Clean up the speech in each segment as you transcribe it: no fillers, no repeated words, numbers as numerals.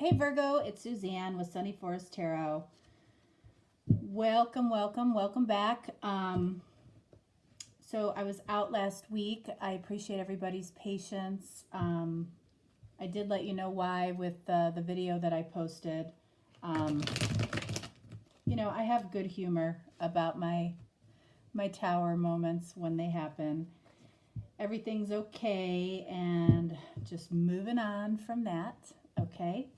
Hey Virgo, it's Suzanne with Sunny Forest Tarot. Welcome back. So I was out last week. I appreciate everybody's patience. I did let you know why with the video that I posted. Um, I have good humor about my tower moments when they happen. Everything's okay, and just moving on from that. Okay.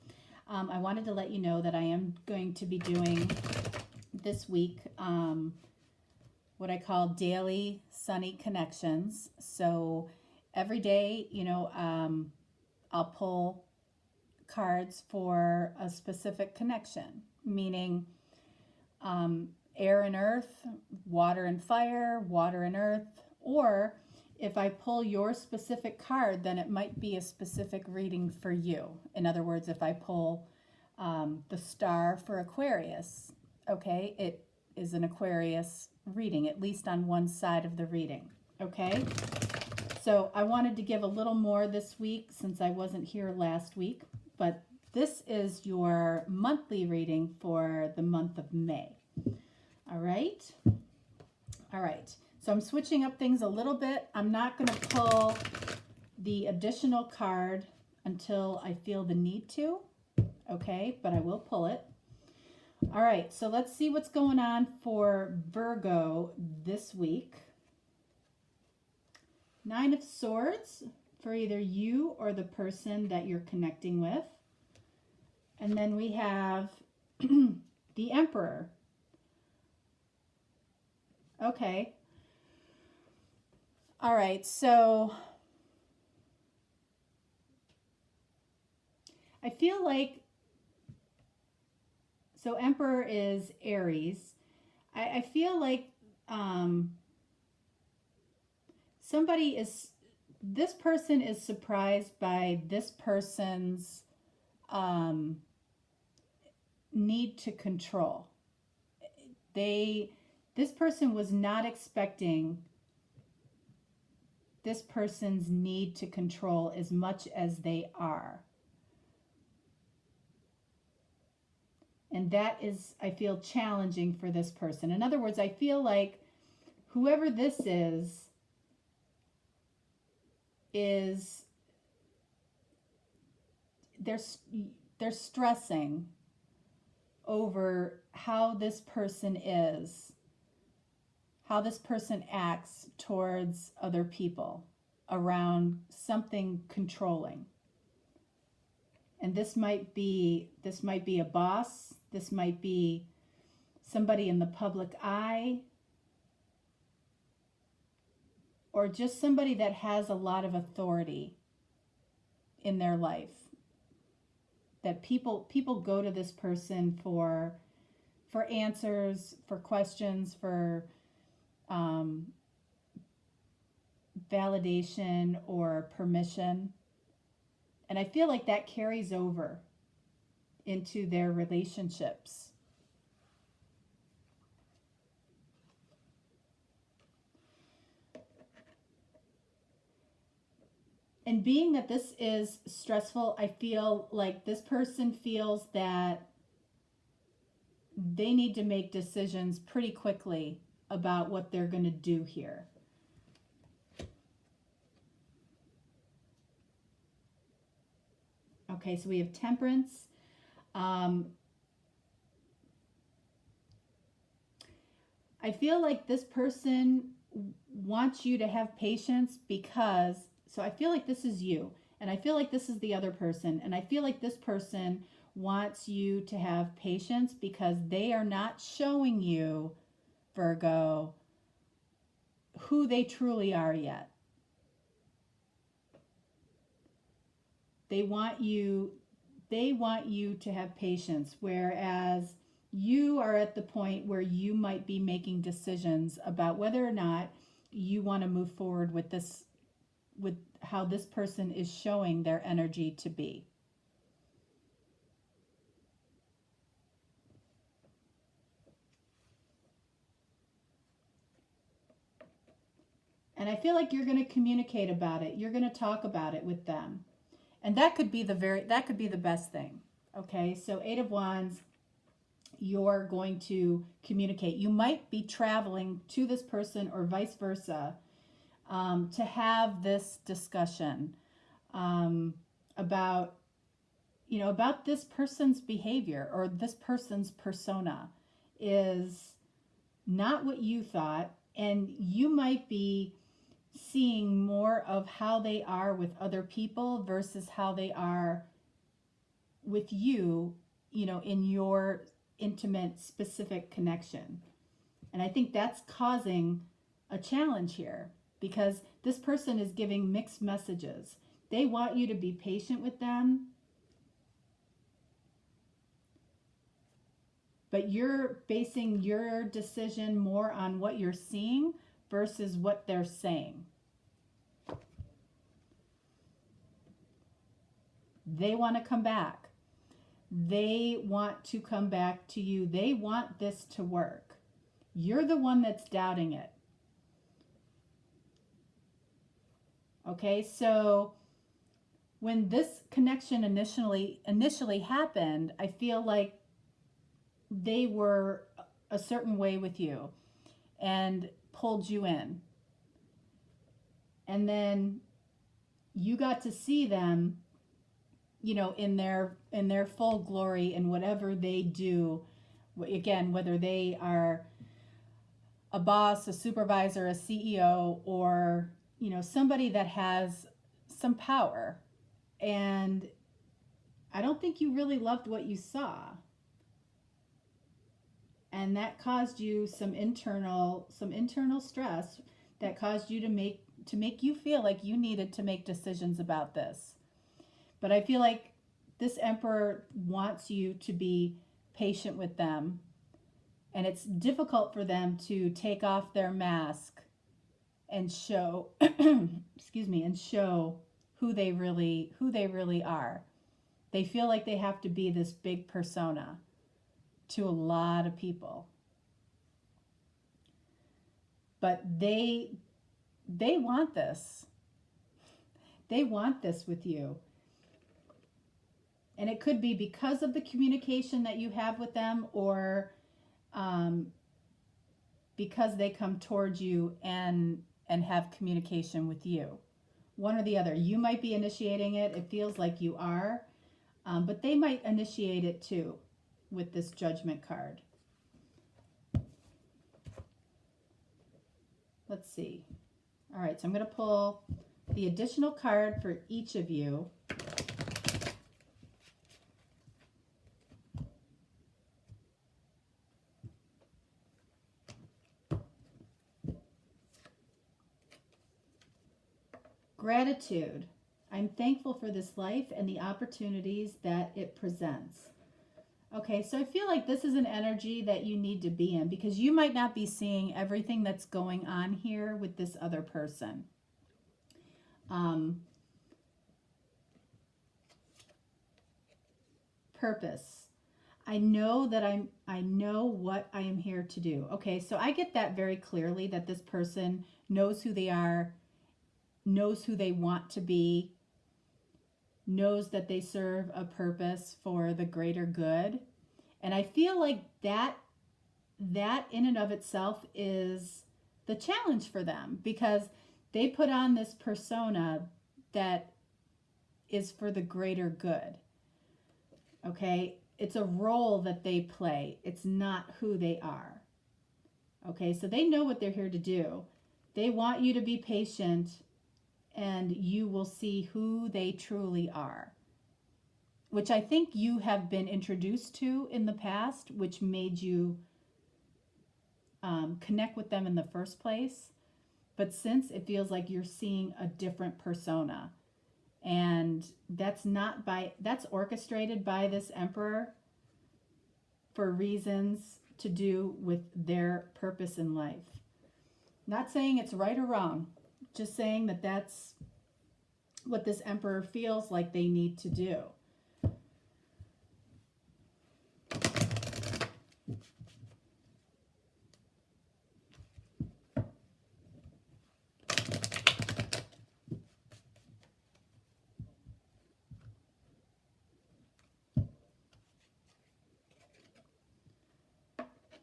I wanted to let you know that I am going to be doing this week what I call daily sunny connections. So every day, I'll pull cards for a specific connection, meaning air and earth, water and fire, water and earth, or if I pull your specific card, then it might be a specific reading for you. In other words, if I pull the star for Aquarius, okay, it is an Aquarius reading, at least on one side of the reading, okay? So I wanted to give a little more this week since I wasn't here last week, but this is your monthly reading for the month of May. All right? All right. So I'm switching up things a little bit. I'm not going to pull the additional card until I feel the need to, okay? But I will pull it. All right, so let's see what's going on for Virgo this week. Nine of Swords for either you or the person that you're connecting with. And then we have the Emperor. Okay. All right, so I feel like, so Emperor is Aries. I feel like this person is surprised by this person's need to control. This person was not expecting this person's need to control as much as they are. And that is, I feel, challenging for this person. In other words, I feel like whoever this is they're stressing over how this person is, how this person acts towards other people around something controlling. And this might be a boss, this might be somebody in the public eye, or just somebody that has a lot of authority in their life. That people go to this person for answers, for questions, for validation or permission. And I feel like that carries over into their relationships. And being that this is stressful, I feel like this person feels that they need to make decisions pretty quickly about what they're going to do here. Okay, so we have Temperance. I feel like this person wants you to have patience because, so I feel like this is you, and I feel like this is the other person, and I feel like this person wants you to have patience because they are not showing you, Virgo, who they truly are yet. They want you to have patience, whereas you are at the point where you might be making decisions about whether or not you want to move forward with this, with how this person is showing their energy to be. And I feel like you're going to communicate about it. You're going to talk about it with them. And that could be the best thing. Okay, so Eight of Wands, you're going to communicate. You might be traveling to this person or vice versa, to have this discussion about, about this person's behavior or this person's persona is not what you thought, and you might be seeing more of how they are with other people versus how they are with you, in your intimate, specific connection. And I think that's causing a challenge here because this person is giving mixed messages. They want you to be patient with them, but you're basing your decision more on what you're seeing versus what they're saying. They want to come back. They want to come back to you. They want this to work. You're the one that's doubting it. Okay, so when this connection initially happened, I feel like they were a certain way with you and pulled you in. And then you got to see them, in their full glory in whatever they do. Again, whether they are a boss, a supervisor, a CEO, or, somebody that has some power. And I don't think you really loved what you saw. And that caused you some internal stress that caused you to make you feel like you needed to make decisions about this. But I feel like this Emperor wants you to be patient with them, and it's difficult for them to take off their mask and show and show who they really are. They feel like they have to be this big persona to a lot of people. But they want this. They want this with you. And it could be because of the communication that you have with them, or because they come towards you and have communication with you. One or the other. You might be initiating it. It feels like you are. But they might initiate it too with this Judgment card. Let's see. All right, so I'm going to pull the additional card for each of you. Gratitude. I'm thankful for this life and the opportunities that it presents. Okay, so I feel like this is an energy that you need to be in because you might not be seeing everything that's going on here with this other person. Purpose. I know what I am here to do. Okay, so I get that very clearly, that this person knows who they are, knows who they want to be, knows that they serve a purpose for the greater good. And I feel like that in and of itself is the challenge for them, because they put on this persona that is for the greater good. Okay? It's a role that they play. It's not who they are. Okay? So they know what they're here to do. They want you to be patient, and you will see who they truly are, which I think you have been introduced to in the past, which made you connect with them in the first place. But since, it feels like you're seeing a different persona, and that's orchestrated by this Emperor for reasons to do with their purpose in life. Not saying it's right or wrong, just saying that that's what this Emperor feels like they need to do.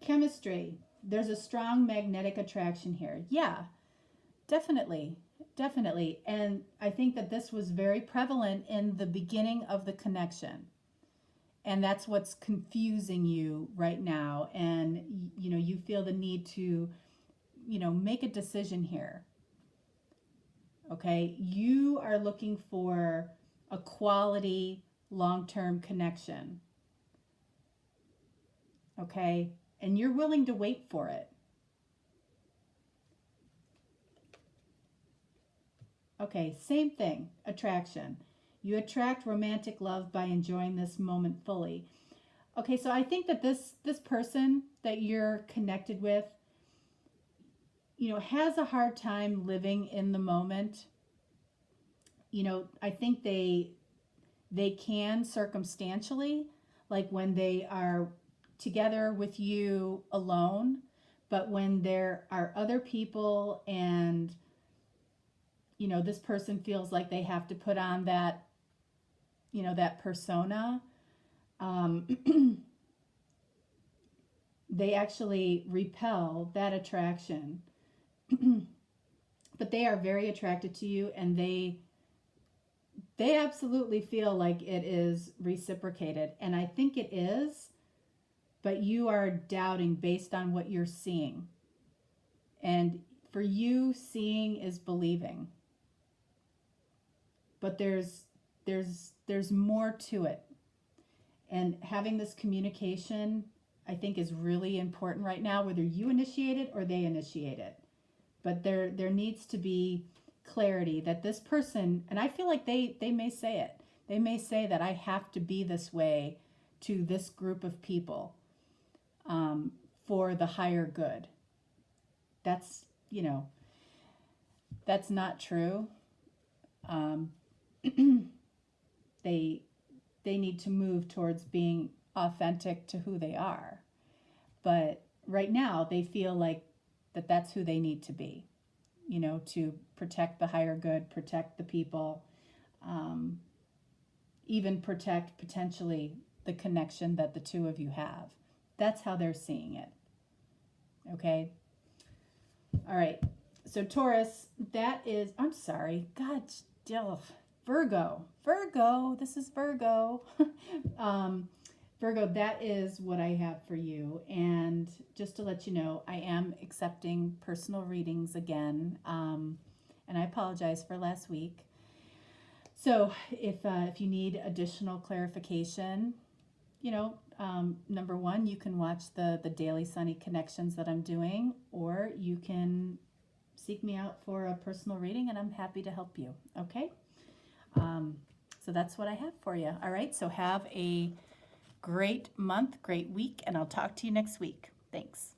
chemistry. There's a strong magnetic attraction here. Yeah, definitely. Definitely. And I think that this was very prevalent in the beginning of the connection. And that's what's confusing you right now. And, you feel the need to, make a decision here. Okay. You are looking for a quality long-term connection. Okay. And you're willing to wait for it. Okay, same thing, attraction. You attract romantic love by enjoying this moment fully. Okay, so I think that this person that you're connected with, has a hard time living in the moment. I think they can circumstantially, like when they are together with you alone, but when there are other people and this person feels like they have to put on that, that persona, they actually repel that attraction. But they are very attracted to you, and they absolutely feel like it is reciprocated. And I think it is, but you are doubting based on what you're seeing. And for you, seeing is believing. But there's more to it. And having this communication, I think, is really important right now, whether you initiate it or they initiate it. But there needs to be clarity that this person, and I feel like they may say it. They may say that I have to be this way to this group of people for the higher good. That's, that's not true. They need to move towards being authentic to who they are. But right now they feel like that's who they need to be, to protect the higher good, protect the people, even protect potentially the connection that the two of you have. That's how they're seeing it. Okay? All right. So Taurus, that is, I'm sorry, God, still, Virgo, this is Virgo. Virgo, that is what I have for you. And just to let you know, I am accepting personal readings again. And I apologize for last week. So if you need additional clarification, number one, you can watch the daily Sunny Connections that I'm doing, or you can seek me out for a personal reading, and I'm happy to help you. Okay? So that's what I have for you. All right, so have a great month, great week, and I'll talk to you next week. Thanks.